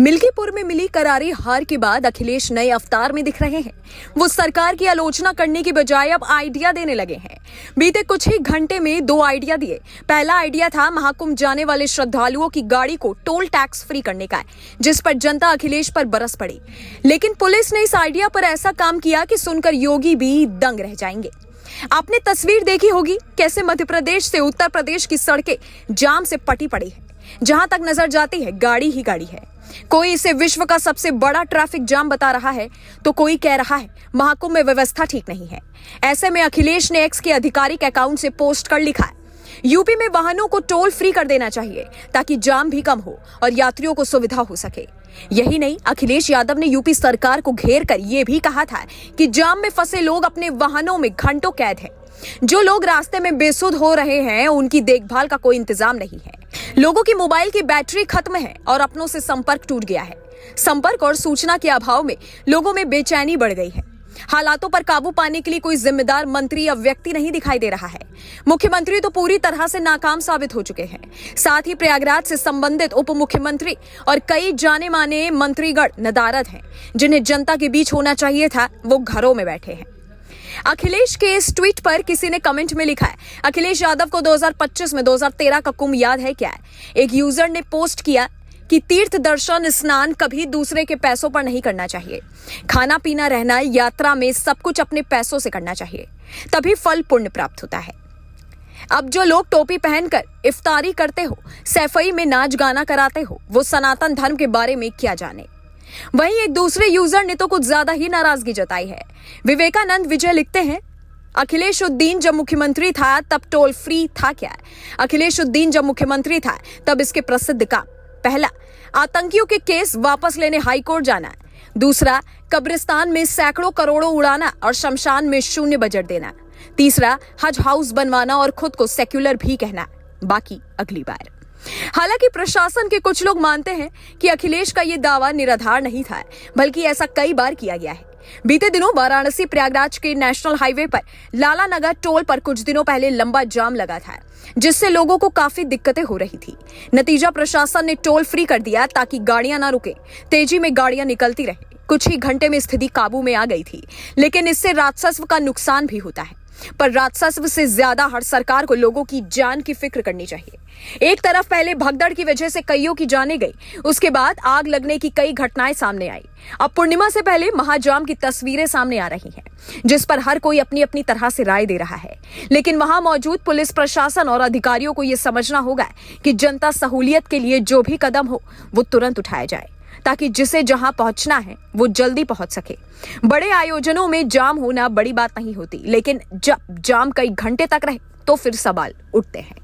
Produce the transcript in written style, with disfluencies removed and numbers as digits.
मिल्कीपुर में मिली करारी हार के बाद अखिलेश नए अवतार में दिख रहे हैं। वो सरकार की आलोचना करने की बजाय अब आइडिया देने लगे हैं। बीते कुछ ही घंटे में 2 आइडिया दिए। पहला आइडिया था महाकुंभ जाने वाले श्रद्धालुओं की गाड़ी को टोल टैक्स फ्री करने का, जिस पर जनता अखिलेश पर बरस पड़ी। लेकिन पुलिस ने इस आइडिया पर ऐसा काम किया कि सुनकर योगी भी दंग रह जाएंगे। आपने तस्वीर देखी होगी कैसे मध्य प्रदेश से उत्तर प्रदेश की सड़कें जाम से पटी पड़ी है। जहां तक नजर जाती है गाड़ी ही गाड़ी है। कोई इसे विश्व का सबसे बड़ा ट्रैफिक जाम बता रहा है तो कोई कह रहा है महाकुंभ में व्यवस्था ठीक नहीं है। ऐसे में अखिलेश ने एक्स के आधिकारिक अकाउंट से पोस्ट कर लिखा है, यूपी में वाहनों को टोल फ्री कर देना चाहिए ताकि जाम भी कम हो और यात्रियों को सुविधा हो सके। यही नहीं, अखिलेश यादव ने यूपी सरकार को घेर कर यह भी कहा था कि जाम में फंसे लोग अपने वाहनों में घंटों कैद हैं। जो लोग रास्ते में बेसुध हो रहे हैं उनकी देखभाल का कोई इंतजाम नहीं है। लोगों की मोबाइल की बैटरी खत्म है और अपनों से संपर्क टूट गया है। संपर्क और सूचना के अभाव में लोगों में बेचैनी बढ़ गई है। हालातों पर काबू पाने के लिए कोई जिम्मेदार मंत्री या व्यक्ति नहीं दिखाई दे रहा है। मुख्यमंत्री तो पूरी तरह से नाकाम साबित हो चुके हैं। साथ ही प्रयागराज से संबंधित उप मुख्यमंत्री और कई जाने माने मंत्रीगण नदारद हैं। जिन्हें जनता के बीच होना चाहिए था वो घरों में बैठे हैं। अखिलेश के इस ट्वीट पर किसी ने कमेंट में लिखा है, अखिलेश यादव को 2025 में 2013 का कुंभ याद है क्या? एक यूजर ने पोस्ट किया कि तीर्थ दर्शन स्नान कभी दूसरे के पैसों पर नहीं करना चाहिए। खाना पीना रहना यात्रा में सब कुछ अपने पैसों से करना चाहिए, तभी फल पुण्य प्राप्त होता है। अब जो लोग टोपी पहनकर इफ्तारी करते हो, सैफई में नाच गाना कराते हो, वो सनातन धर्म के बारे में क्या जाने। वहीं एक दूसरे यूजर ने तो कुछ ज्यादा ही नाराजगी जताई है। विवेकानंद विजय लिखते हैं, अखिलेश उद्दीन जब मुख्यमंत्री था तब टोल फ्री था क्या? अखिलेश उद्दीन जब मुख्यमंत्री था तब इसके प्रसिद्ध काम, पहला, आतंकियों के केस वापस लेने हाईकोर्ट जाना। दूसरा, कब्रिस्तान में सैकड़ों करोड़ों उड़ाना और शमशान में शून्य बजट देना। तीसरा, हज हाउस बनवाना और खुद को सेक्युलर भी कहना। बाकी अगली बार। हालांकि प्रशासन के कुछ लोग मानते हैं कि अखिलेश का यह दावा निराधार नहीं था, बल्कि ऐसा कई बार किया गया है। बीते दिनों वाराणसी प्रयागराज के नेशनल हाईवे पर लाला नगर टोल पर कुछ दिनों पहले लंबा जाम लगा था, जिससे लोगों को काफी दिक्कतें हो रही थी। नतीजा, प्रशासन ने टोल फ्री कर दिया ताकि गाड़ियां ना रुके। तेजी में गाड़ियां निकलती रही। कुछ ही घंटे में स्थिति काबू में आ गई थी, लेकिन इससे राजस्व का नुकसान भी होता है। पर राजस्व से ज्यादा हर सरकार को लोगों की जान की फिक्र करनी चाहिए। एक तरफ पहले भगदड़ की वजह से कईयों की जानें गई, उसके बाद आग लगने की कई घटनाएं सामने आई। अब पूर्णिमा से पहले महाजाम की तस्वीरें सामने आ रही हैं, जिस पर हर कोई अपनी अपनी तरह से राय दे रहा है। लेकिन वहां मौजूद पुलिस प्रशासन और अधिकारियों को यह समझना होगा कि जनता सहूलियत के लिए जो भी कदम हो वो तुरंत उठाया जाए, ताकि जिसे जहां पहुंचना है वो जल्दी पहुंच सके। बड़े आयोजनों में जाम होना बड़ी बात नहीं होती, लेकिन जब जाम कई घंटे तक रहे तो फिर सवाल उठते हैं।